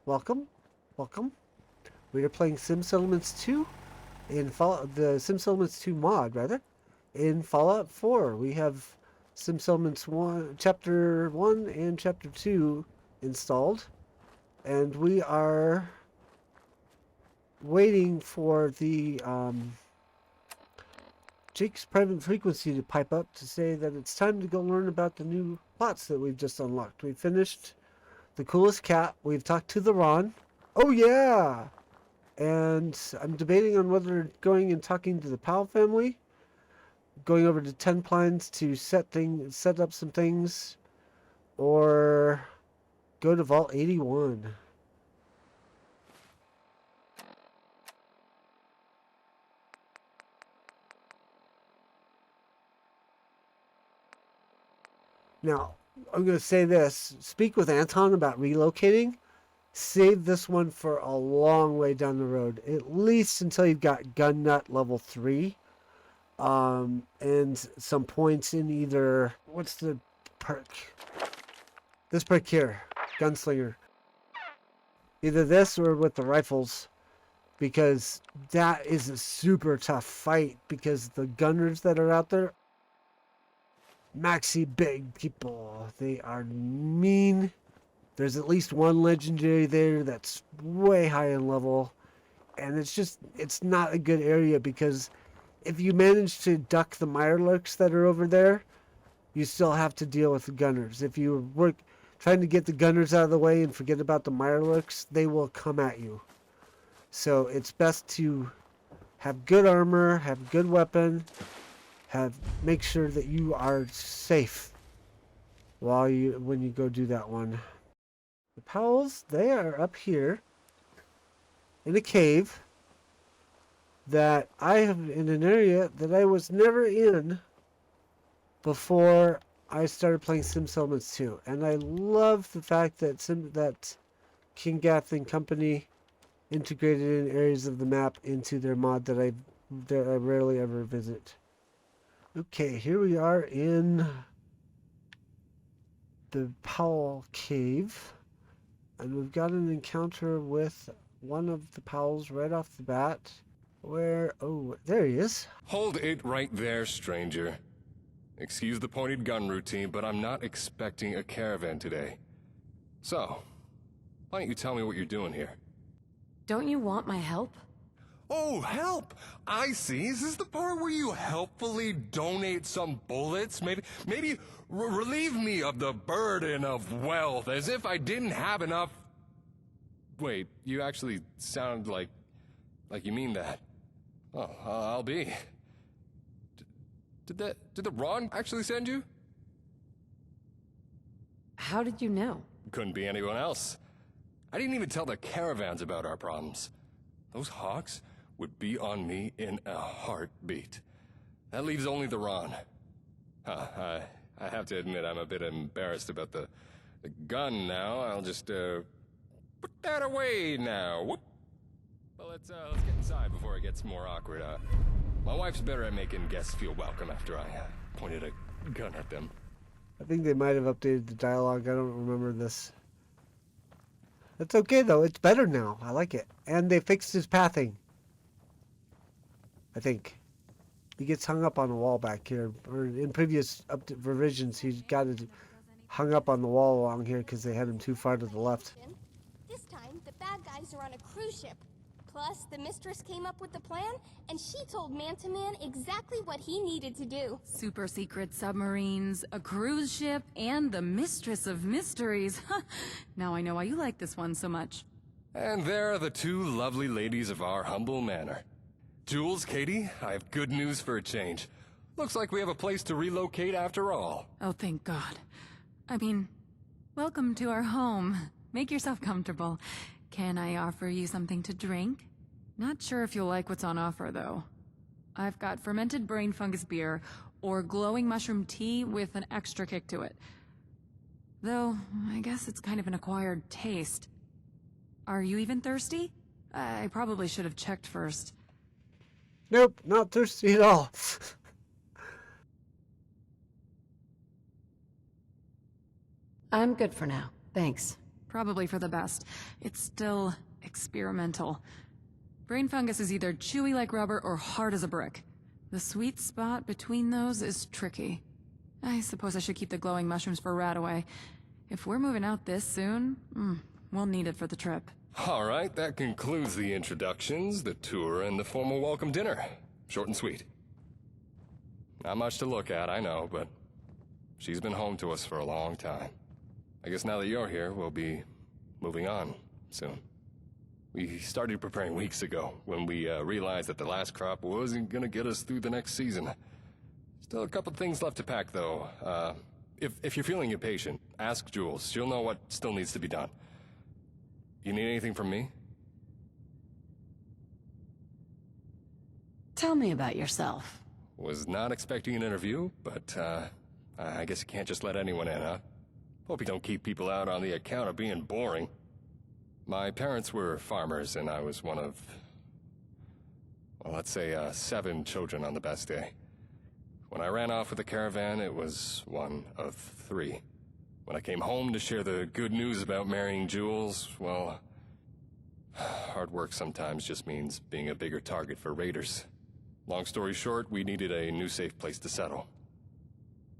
Welcome, welcome. We are playing Sims Elements 2 in the Sims Elements 2 mod, rather, in Fallout 4. We have Sims Elements 1, Chapter 1 and Chapter 2 installed, and we are waiting for the Jake's private frequency to pipe up to say that it's time to go learn about the new plots that we've just unlocked. We finished the coolest cat. We've talked to the Ron. Oh yeah! And I'm debating on whether going and talking to the Powell family, going over to 10 Pines to set up some things, or go to Vault 81. Now, I'm going to say this. Speak with Anton about relocating. Save this one for a long way down the road. At least until you've got Gun Nut level 3. And some points in either... What's the perk? This perk here. Gunslinger. Either this or with the rifles. Because that is a super tough fight. Because the gunners that are out there... Maxi big people. They are mean. There's at least one legendary there that's way high in level. And it's not a good area because if you manage to duck the mirelurks that are over there, you still have to deal with the gunners. If you work trying to get the gunners out of the way and forget about the mirelurks, they will come at you. So it's best to have good armor, have good weapon, make sure that you are safe when you go do that one. The Powells, they are up here in a cave that I have in an area that I was never in before I started playing Sims Elements 2. And I love the fact that King Gath and company integrated in areas of the map into their mod that I rarely ever visit. Okay, here we are in the Powell Cave. And we've got an encounter with one of the Powells right off the bat. Oh, there he is. Hold it right there, stranger. Excuse the pointed gun routine, but I'm not expecting a caravan today. So, why don't you tell me what you're doing here? Don't you want my help? Oh, help! I see. Is this the part where you helpfully donate some bullets? Maybe relieve me of the burden of wealth, as if I didn't have enough... Wait, you actually sound like you mean that. Oh, I'll be. Did the Ron actually send you? How did you know? Couldn't be anyone else. I didn't even tell the caravans about our problems. Those hawks would be on me in a heartbeat. That leaves only the Ron. I have to admit I'm a bit embarrassed about the gun now. I'll just put that away now. Whoop. Well, let's get inside before it gets more awkward. My wife's better at making guests feel welcome after I pointed a gun at them. I think they might have updated the dialogue. I don't remember this. That's okay, though. It's better now. I like it. And they fixed his pathing. I think. He gets hung up on the wall back here. Or in previous revisions, he's got it hung up on the wall along here because they had him too far to the left. This time, the bad guys are on a cruise ship. Plus, the mistress came up with the plan, and she told Man-to-Man exactly what he needed to do. Super secret submarines, a cruise ship, and the mistress of mysteries. Now I know why you like this one so much. And there are the two lovely ladies of our humble manor. Jules, Katie, I have good news for a change. Looks like we have a place to relocate after all. Oh, thank God. I mean, welcome to our home. Make yourself comfortable. Can I offer you something to drink? Not sure if you'll like what's on offer, though. I've got fermented brain fungus beer, or glowing mushroom tea with an extra kick to it. Though, I guess it's kind of an acquired taste. Are you even thirsty? I probably should have checked first. Nope, not thirsty at all. I'm good for now. Thanks. Probably for the best. It's still experimental. Brain fungus is either chewy like rubber or hard as a brick. The sweet spot between those is tricky. I suppose I should keep the glowing mushrooms for Radaway. If we're moving out this soon, we'll need it for the trip. All right, that concludes the introductions, the tour, and the formal welcome dinner. Short and sweet. Not much to look at, I know, but she's been home to us for a long time. I guess now that you're here, we'll be moving on soon. We started preparing weeks ago when we realized that the last crop wasn't gonna get us through the next season. Still a couple things left to pack, though. If you're feeling impatient, ask Jules. She'll know what still needs to be done. You need anything from me? Tell me about yourself. Was not expecting an interview, but I guess you can't just let anyone in, huh? Hope you don't keep people out on the account of being boring. My parents were farmers, and I was one of, well, let's say 7 children on the best day. When I ran off with the caravan, it was one of 3. When I came home to share the good news about marrying Jules, well, hard work sometimes just means being a bigger target for raiders. Long story short, we needed a new safe place to settle.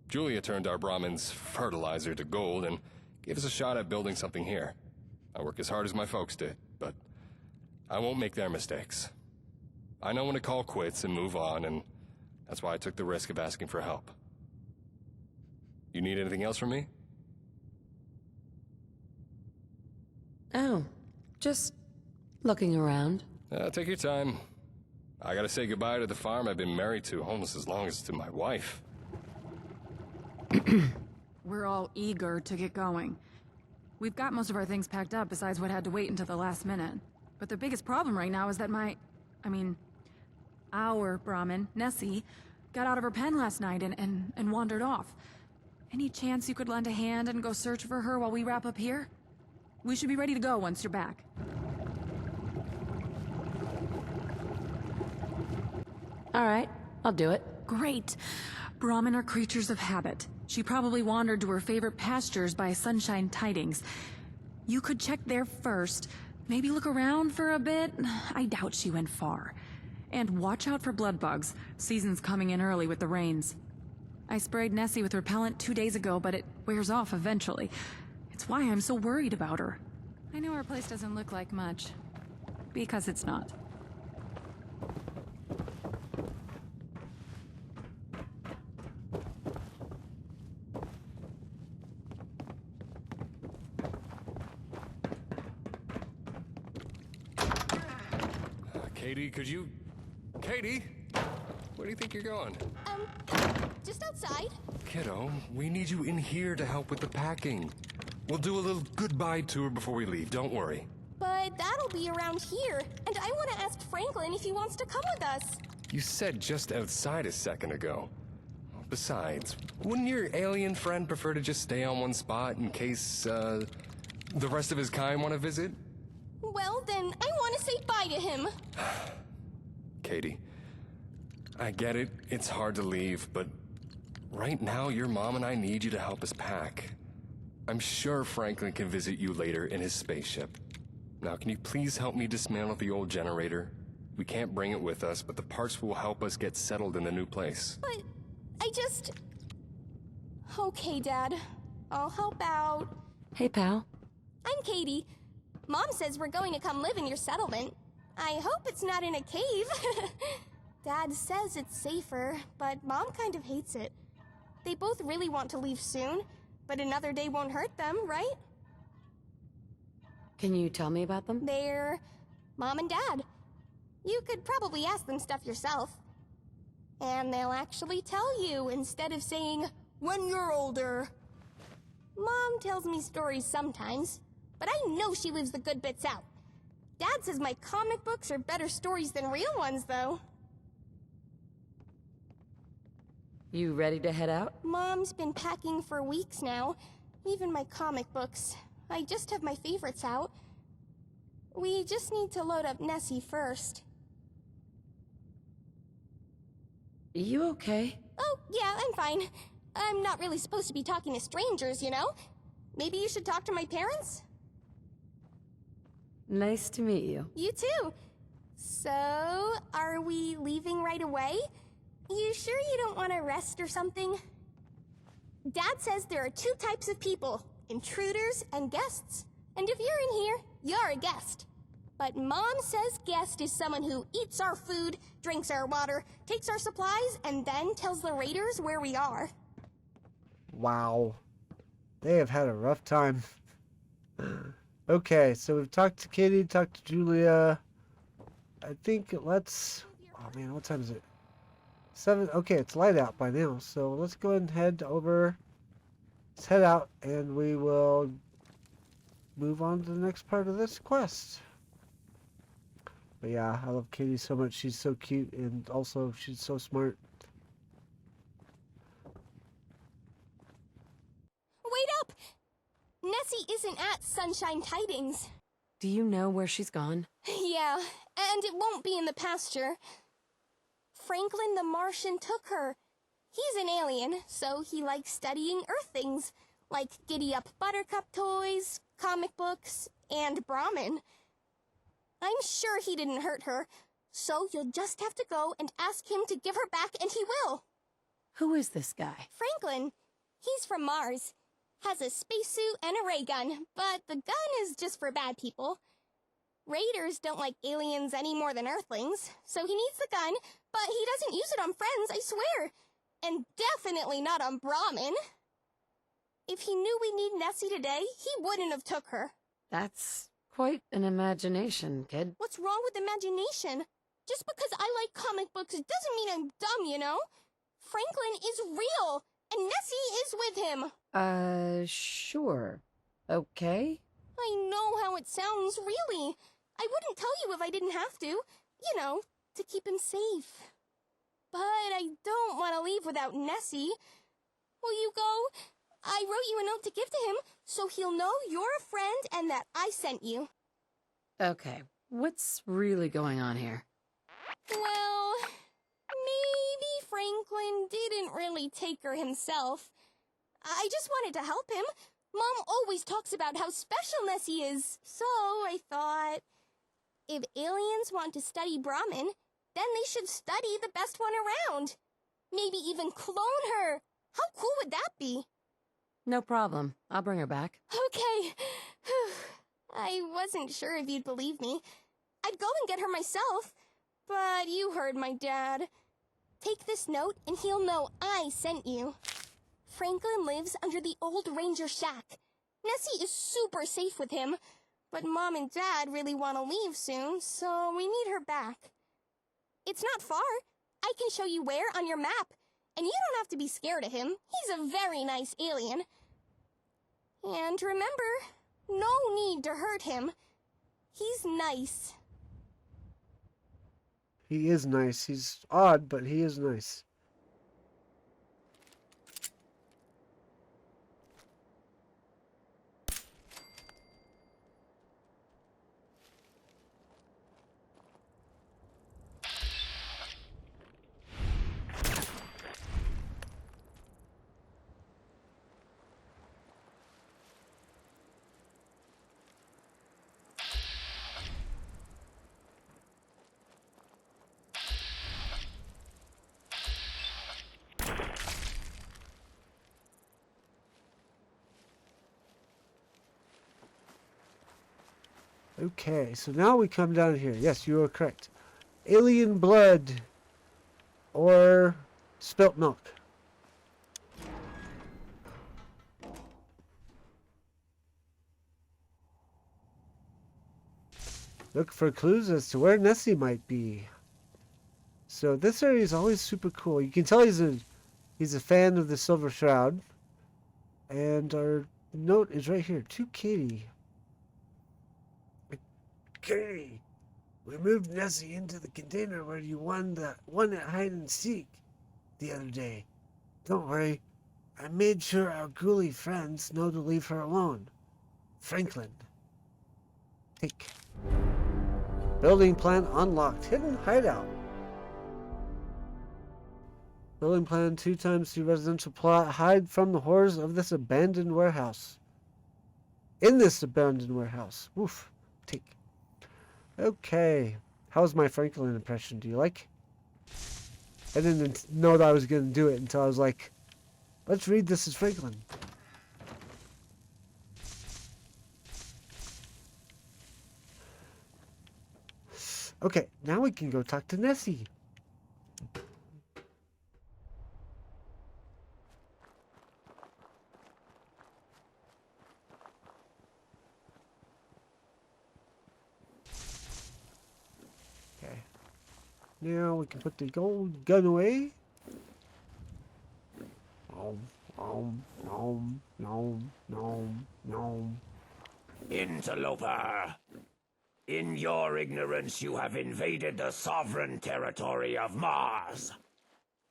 Julia turned our Brahmin's fertilizer to gold and gave us a shot at building something here. I work as hard as my folks did, but I won't make their mistakes. I know when to call quits and move on, and that's why I took the risk of asking for help. You need anything else from me? Oh, just looking around. Take your time. I gotta say goodbye to the farm I've been married to almost as long as to my wife. We're all eager to get going. We've got most of our things packed up besides what had to wait until the last minute. But the biggest problem right now is that our Brahmin, Nessie, got out of her pen last night and wandered off. Any chance you could lend a hand and go search for her while we wrap up here? We should be ready to go once you're back. All right, I'll do it. Great. Brahmin are creatures of habit. She probably wandered to her favorite pastures by Sunshine Tidings. You could check there first. Maybe look around for a bit. I doubt she went far. And watch out for blood bugs. Season's coming in early with the rains. I sprayed Nessie with repellent 2 days ago, but it wears off eventually. It's why I'm so worried about her. I know our place doesn't look like much. Because it's not. Katie, Katie? Where do you think you're going? Just outside. Kiddo, we need you in here to help with the packing. We'll do a little goodbye tour before we leave, don't worry. But that'll be around here, and I want to ask Franklin if he wants to come with us. You said just outside a second ago. Besides, wouldn't your alien friend prefer to just stay on one spot in case, the rest of his kind want to visit? Well, then I want to say bye to him. Katie, I get it, it's hard to leave, but right now your mom and I need you to help us pack. I'm sure Franklin can visit you later in his spaceship. Now, can you please help me dismantle the old generator? We can't bring it with us, but the parts will help us get settled in the new place. But Okay, Dad. I'll help out. Hey, pal. I'm Katie. Mom says we're going to come live in your settlement. I hope it's not in a cave. Dad says it's safer, but Mom kind of hates it. They both really want to leave soon, but another day won't hurt them, right? Can you tell me about them? They're Mom and Dad. You could probably ask them stuff yourself. And they'll actually tell you instead of saying, "When you're older." Mom tells me stories sometimes, but I know she leaves the good bits out. Dad says my comic books are better stories than real ones, though. You ready to head out? Mom's been packing for weeks now. Even my comic books. I just have my favorites out. We just need to load up Nessie first. You okay? Oh, yeah, I'm fine. I'm not really supposed to be talking to strangers, you know? Maybe you should talk to my parents? Nice to meet you. You too. So, are we leaving right away? You sure you don't want to rest or something? Dad says there are two types of people, intruders and guests. And if you're in here, you're a guest. But Mom says guest is someone who eats our food, drinks our water, takes our supplies, and then tells the raiders where we are. Wow. They have had a rough time. Okay, so we've talked to Kitty, talked to Julia. I think let's... Oh man, what time is it? 7. Okay, it's light out by now. So let's go ahead and head over. Let's head out and we will move on to the next part of this quest. But yeah, I love Kitty so much. She's so cute and also she's so smart. Wait up! Nessie isn't at Sunshine Tidings. Do you know where she's gone? Yeah, and it won't be in the pasture. Franklin the Martian took her. He's an alien, so he likes studying Earth things, like giddy-up buttercup toys, comic books, and Brahmin. I'm sure he didn't hurt her, so you'll just have to go and ask him to give her back, and he will. Who is this guy? Franklin. He's from Mars. Has a spacesuit and a ray gun, but the gun is just for bad people. Raiders don't like aliens any more than Earthlings, so he needs the gun, but he doesn't use it on friends, I swear. And definitely not on Brahmin. If he knew we need Nessie today, he wouldn't have took her. That's quite an imagination, kid. What's wrong with imagination? Just because I like comic books doesn't mean I'm dumb, you know? Franklin is real, and Nessie is with him. Sure. Okay. I know how it sounds, really. I wouldn't tell you if I didn't have to. You know, to keep him safe. But I don't want to leave without Nessie. Will you go? I wrote you a note to give to him, so he'll know you're a friend and that I sent you. Okay. What's really going on here? Well, maybe Franklin didn't really take her himself. I just wanted to help him. Mom always talks about how special Nessie is, so I thought, if aliens want to study Brahmin, then they should study the best one around. Maybe even clone her. How cool would that be? No problem. I'll bring her back. Okay. I wasn't sure if you'd believe me. I'd go and get her myself, but you heard my dad. Take this note and he'll know I sent you. Franklin lives under the old ranger shack. Nessie is super safe with him, but Mom and Dad really want to leave soon, so we need her back. It's not far. I can show you where on your map, and you don't have to be scared of him. He's a very nice alien. And remember, no need to hurt him. He's nice. He is nice. He's odd, but he is nice. Okay, so now we come down here. Yes, you are correct. Alien blood or spilt milk. Look for clues as to where Nessie might be. So this area is always super cool. You can tell he's a fan of the Silver Shroud. And our note is right here. To Katie. Katie, we moved Nessie into the container where you won at hide and seek the other day. Don't worry. I made sure our ghoulie friends know to leave her alone. Franklin. Take. Building plan unlocked. Hidden hideout. Building plan 2 times 2 residential plot. Hide from the horrors of this abandoned warehouse. In this abandoned warehouse. Woof. Take. Okay. How's my Franklin impression? Do you like? I didn't know that I was going to do it until I was like, let's read this as Franklin. Okay, now we can go talk to Nessie. Okay. Now we can put the gold gun away. Nom. Interloper! In your ignorance, you have invaded the sovereign territory of Mars.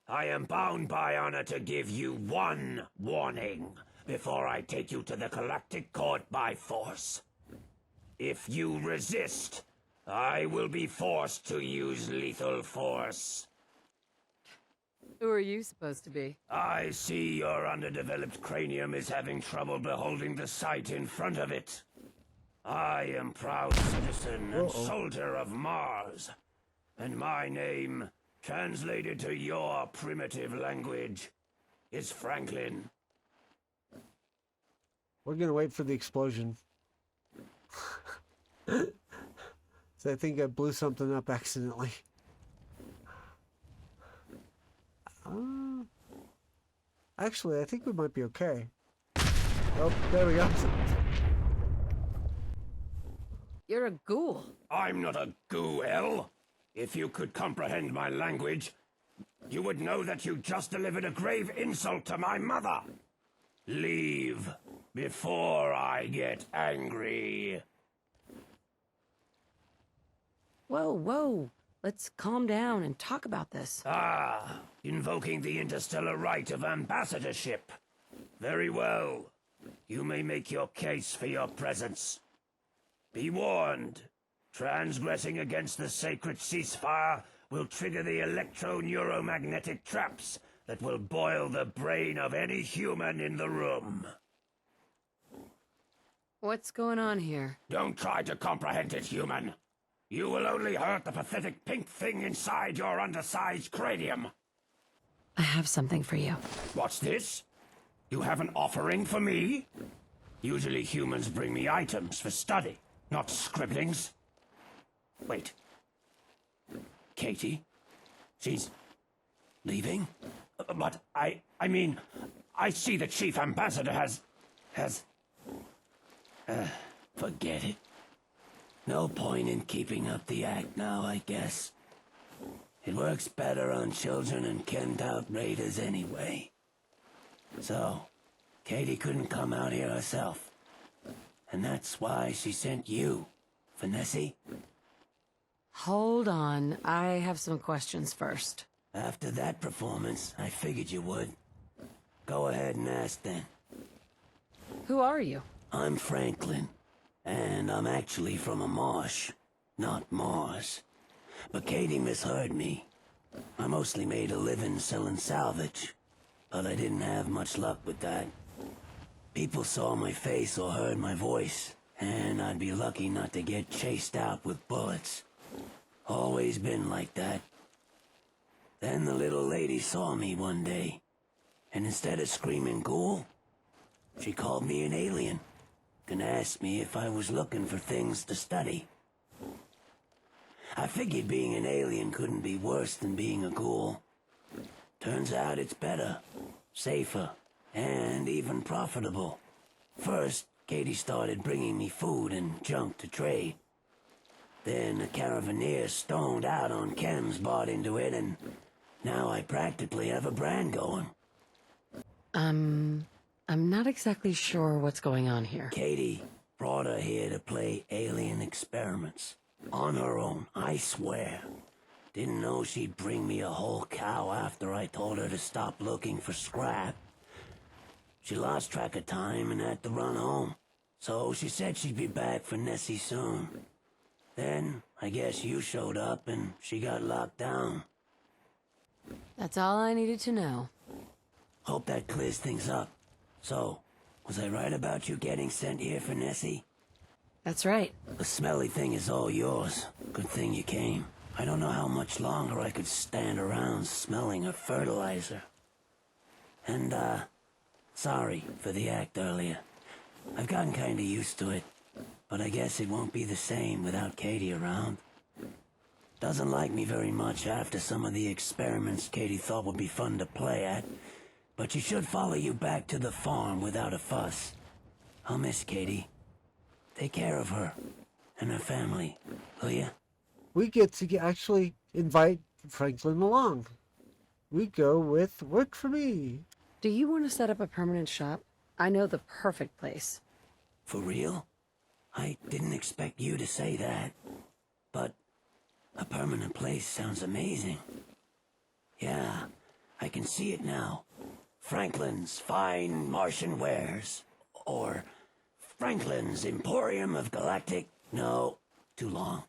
I am bound by honor to give you one warning before I take you to the Galactic Court by force. If you resist, I will be forced to use lethal force. Who are you supposed to be? I see your underdeveloped cranium is having trouble beholding the sight in front of it. I am proud citizen and soldier of Mars, and my name, translated to your primitive language, is Franklin. We're gonna wait for the explosion. So I think I blew something up accidentally. Actually, I think we might be okay. Oh, there we go. You're a ghoul. I'm not a ghoul. If you could comprehend my language, you would know that you just delivered a grave insult to my mother. Leave before I get angry. Whoa. Let's calm down and talk about this. Invoking the interstellar right of ambassadorship. Very well. You may make your case for your presence. Be warned. Transgressing against the sacred ceasefire will trigger the electro-neuromagnetic traps that will boil the brain of any human in the room. What's going on here? Don't try to comprehend it, human. You will only hurt the pathetic pink thing inside your undersized cranium. I have something for you. What's this? You have an offering for me? Usually humans bring me items for study, not scribblings. Wait. Katie? She's leaving? But I mean, I see the chief ambassador has... forget it. No point in keeping up the act now, I guess. It works better on children and Kent out raiders anyway. So, Katie couldn't come out here herself. And that's why she sent you, for Nessie. Hold on. I have some questions first. After that performance, I figured you would. Go ahead and ask then. Who are you? I'm Franklin, and I'm actually from a marsh, not Mars. But Katie misheard me. I mostly made a living selling salvage, but I didn't have much luck with that. People saw my face or heard my voice, and I'd be lucky not to get chased out with bullets. Always been like that. Then the little lady saw me one day, and instead of screaming ghoul, she called me an alien, and asked me if I was looking for things to study. I figured being an alien couldn't be worse than being a ghoul. Turns out it's better, safer, and even profitable. First, Katie started bringing me food and junk to trade. Then the caravaneers stoned out on chems bought into it, and now I practically have a brand going. I'm not exactly sure what's going on here. Katie brought her here to play alien experiments. On her own, I swear. Didn't know she'd bring me a whole cow after I told her to stop looking for scrap. She lost track of time and had to run home. So she said she'd be back for Nessie soon. Then, I guess you showed up and she got locked down. That's all I needed to know. Hope that clears things up. So, was I right about you getting sent here for Nessie? That's right. The smelly thing is all yours. Good thing you came. I don't know how much longer I could stand around smelling of fertilizer. And, sorry for the act earlier. I've gotten kinda used to it, but I guess it won't be the same without Katie around. Doesn't like me very much after some of the experiments Katie thought would be fun to play at, but she should follow you back to the farm without a fuss. I'll miss Katie. Take care of her and her family, will ya? We get to actually invite Franklin along. We go with Work For Me. Do you want to set up a permanent shop? I know the perfect place. For real? I didn't expect you to say that. But a permanent place sounds amazing. Yeah, I can see it now. Franklin's Fine Martian Wares. Or Franklin's Emporium of Galactic... No, too long.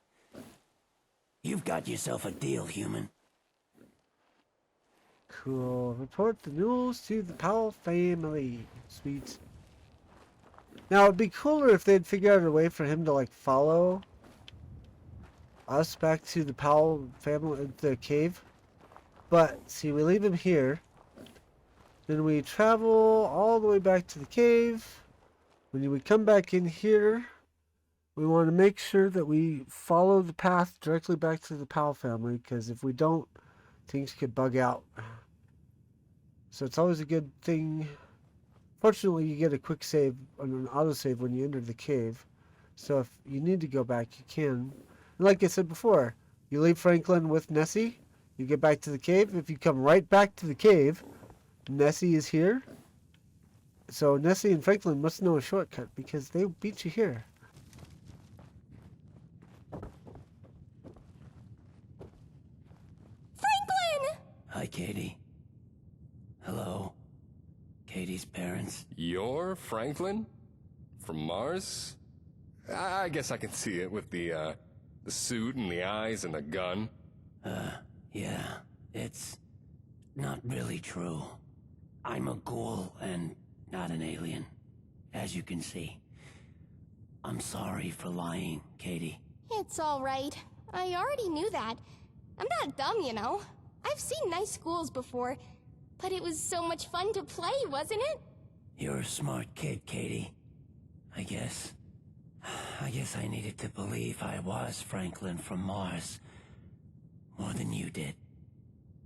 You've got yourself a deal, human. Cool. Report the news to the Powell family. Sweet. Now, it'd be cooler if they'd figure out a way for him to, like, follow us back to the Powell family, the cave. But, see, we leave him here. Then we travel all the way back to the cave. When we come back in here, we want to make sure that we follow the path directly back to the Powell family, because if we don't, things could bug out. So it's always a good thing. Fortunately, you get a quick save, an autosave when you enter the cave. So if you need to go back, you can. And like I said before, you leave Franklin with Nessie, you get back to the cave. If you come right back to the cave, Nessie is here. So Nessie and Franklin must know a shortcut because they beat you here. Franklin! Hi, Katie. Hello. Katie's parents. You're Franklin? From Mars? I guess I can see it with the suit and the eyes and the gun. Yeah. It's not really true. I'm a ghoul and not an alien, as you can see. I'm sorry for lying, Katie. It's alright. I already knew that. I'm not dumb, you know. I've seen nice schools before, but it was so much fun to play, wasn't it? You're a smart kid, Katie. I guess I needed to believe I was Franklin from Mars more than you did.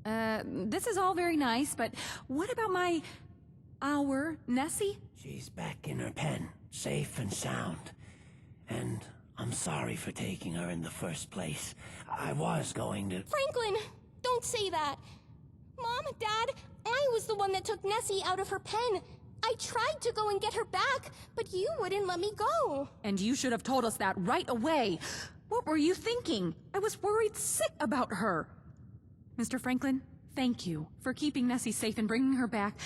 This is all very nice, but what about our Nessie? She's back in her pen, safe and sound. And I'm sorry for taking her in the first place. I was going to... Franklin, don't say that. Mom, Dad, I was the one that took Nessie out of her pen. I tried to go and get her back, but you wouldn't let me go. And you should have told us that right away. What were you thinking? I was worried sick about her. Mr. Franklin, thank you for keeping Nessie safe and bringing her back.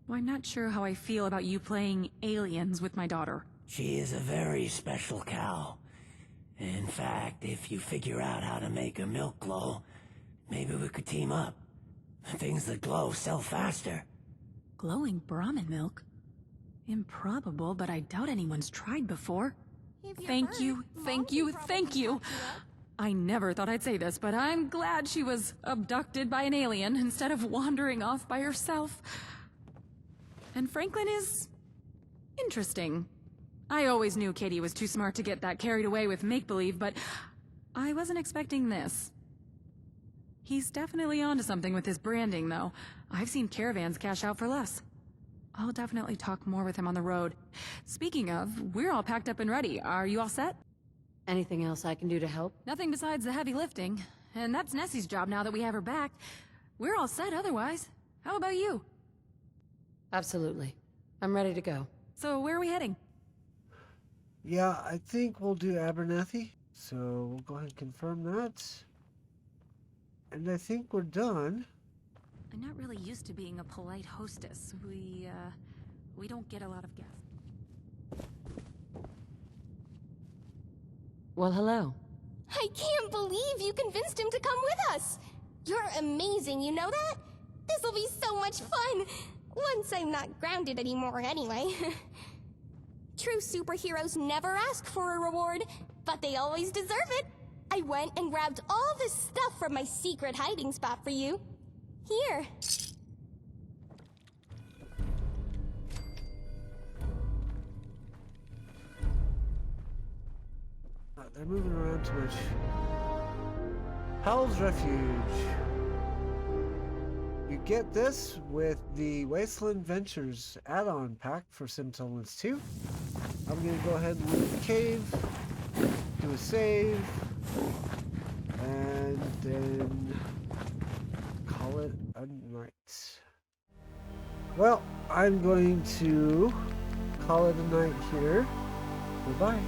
Well, I'm not sure how I feel about you playing aliens with my daughter. She is a very special cow. In fact, if you figure out how to make her milk glow, maybe we could team up. Things that glow sell faster. Glowing Brahmin milk? Improbable, but I doubt anyone's tried before. Thank you, thank you, thank you. I never thought I'd say this, but I'm glad she was abducted by an alien instead of wandering off by herself. And Franklin is... interesting. I always knew Katie was too smart to get that carried away with make-believe, but I wasn't expecting this. He's definitely onto something with his branding, though. I've seen caravans cash out for less. I'll definitely talk more with him on the road. Speaking of, we're all packed up and ready. Are you all set? Anything else I can do to help? Nothing besides the heavy lifting. And that's Nessie's job now that we have her back. We're all set otherwise. How about you? Absolutely. I'm ready to go. So where are we heading? Yeah, I think we'll do Abernathy. So we'll go ahead and confirm that. And I think we're done. I'm not really used to being a polite hostess. We don't get a lot of guests. Well, hello. I can't believe you convinced him to come with us. You're amazing, you know that? This'll be so much fun. Once I'm not grounded anymore anyway. True superheroes never ask for a reward, but they always deserve it. I went and grabbed all this stuff from my secret hiding spot for you. Here. They're moving around too much. Powell's Refuge. You get this with the Wasteland Ventures add-on pack for Sims Elements 2. I'm going to go ahead and leave the cave, do a save, and then call it a night. Well, I'm going to call it a night here. Goodbye.